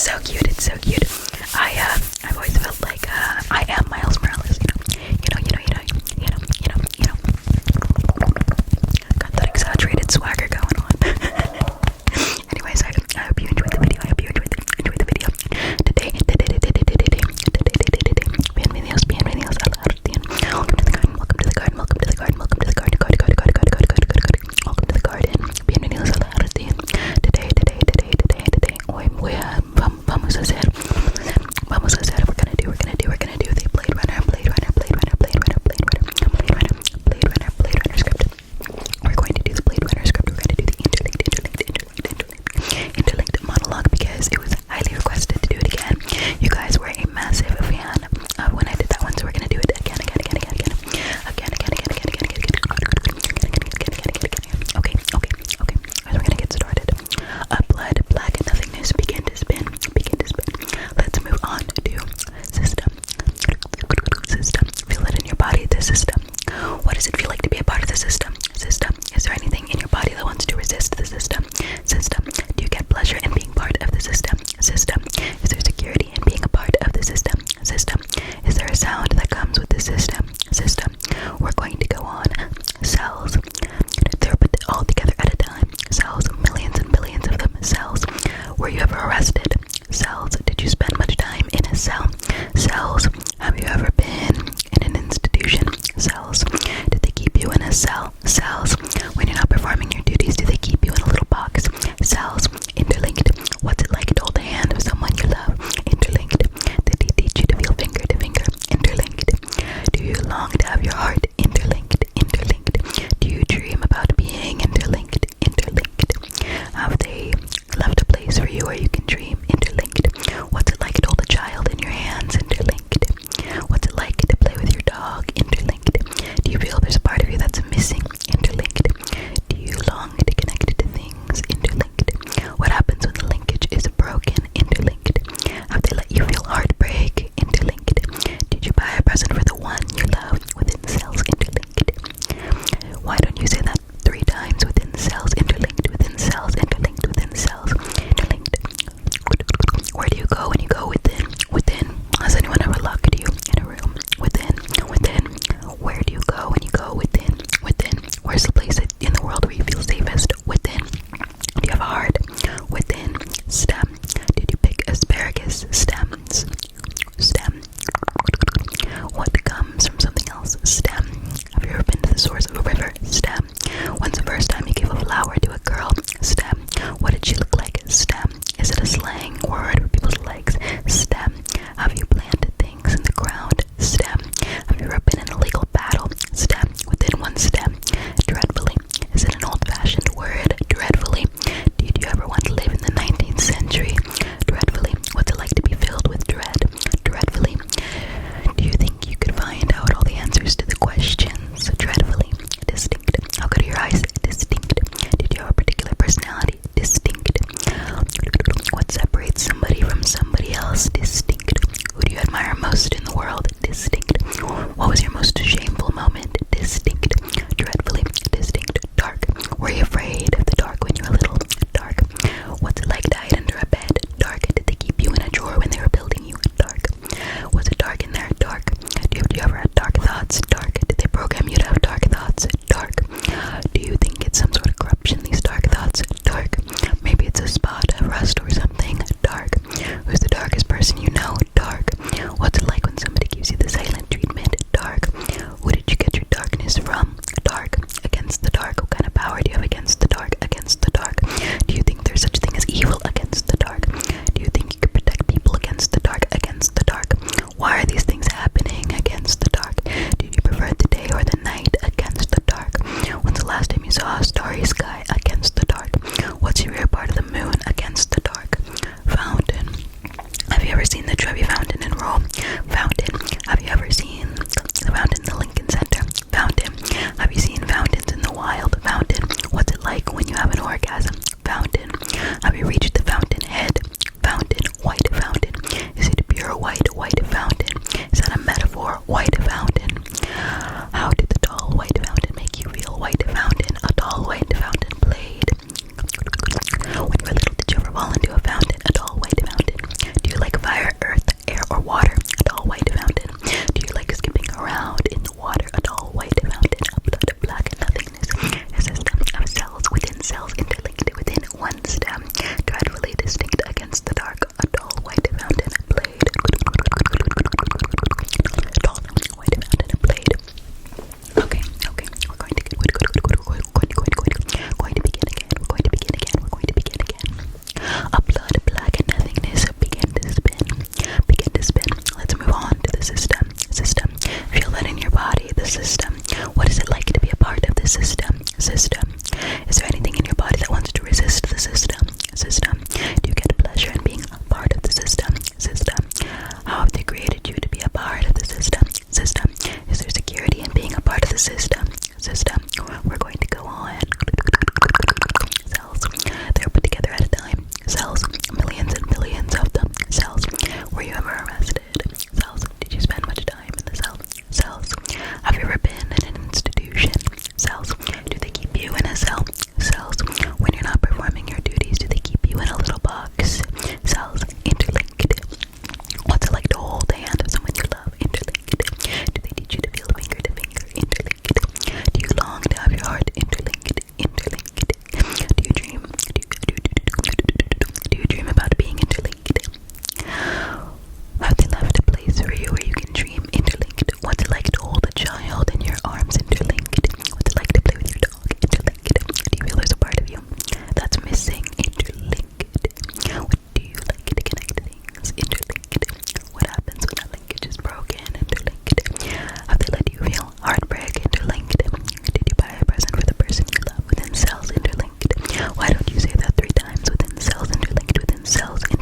so cute. It's so cute. I've always felt like I am Miles Morales. Got that exaggerated swagger going on. Anyways, I hope you enjoyed the video. I hope you enjoyed the video today. Bienvenidos al jardín. Welcome to the garden. Welcome to the garden. Welcome to the garden. Welcome to the garden. Welcome to the garden. Bienvenidos al jardín. Today. Hoy vamos a hacer. We're gonna do the Blade Runner script. We're going to do the Blade Runner script. We're going to do the interlinked monologue because it was highly requested to do it again. You guys were a massive fan of when I did that one, so we're gonna do it again. Okay. So we're gonna get started. Blood, black, nothingness, begin to spin. Let's move on to system. Feel it in your body, the system. What does it feel like to be a part of the system? Is there anything in your body that wants to resist the system? Do you get pleasure in being part of the system? Is there security in being a part of the system? Is there a sound that comes with the system? We're going to go on cells. They're put all together at a time. Cells, millions and billions of them. Cells. Were you ever arrested? Cells. Did you spend much time in a cell? Cells. Have you ever been in an institution? Cells. Did they keep you in a cell? Cells. When you're not performing your duties, do they keep you in a little box? Cells. Interlinked. What's it like to hold the hand of someone you love? Interlinked. Did they teach you to feel finger to finger? Interlinked. Do you long to have your heart interlinked? Do you dream about being interlinked? Have they left a place for you where you can dream? Interlinked. What's it like to hold a child in your hands? Interlinked. What's it like to play with your dog? Interlinked. Do you feel there's a part of you that's missing? Interlinked. Do you long to connect to things? Interlinked. What happens when the linkage is broken? Interlinked. Have they let you feel heartbreak? Interlinked. Did you buy a present for the one you love? Within cells. Interlinked. Why don't you say that 3 times? Within cells. Interlinked. Within cells. Interlinked. Within cells. Interlinked. Where do you go when you go within? Has anyone ever locked you in a room? Within. Where do you go when you go within? Where's the place in the world where you feel safest? Within. Do you have a heart? Within. Stem. Did you pick asparagus? Stems. Stem. What comes from something else? Stem. Have you ever been to the source of a river? Stem. When's the first time you gave a flower to a girl? Stem. What did she look like? Stem. Is it a slang word for people's legs? Stem. Have you planted things in the ground? Stem. Have you ever been in a legal battle? Stem. Within one stem. Dreadfully. Is it an old-fashioned word? Dreadfully. Did you ever want to live in the 19th century? Dreadfully. What's it like to be filled with dread? Dreadfully. Do you think you could find out all the answers to the questions? Dreadfully. Distinct. How good are your eyes? Distinct. Did you have a particular personality? Distinct. What separates cells in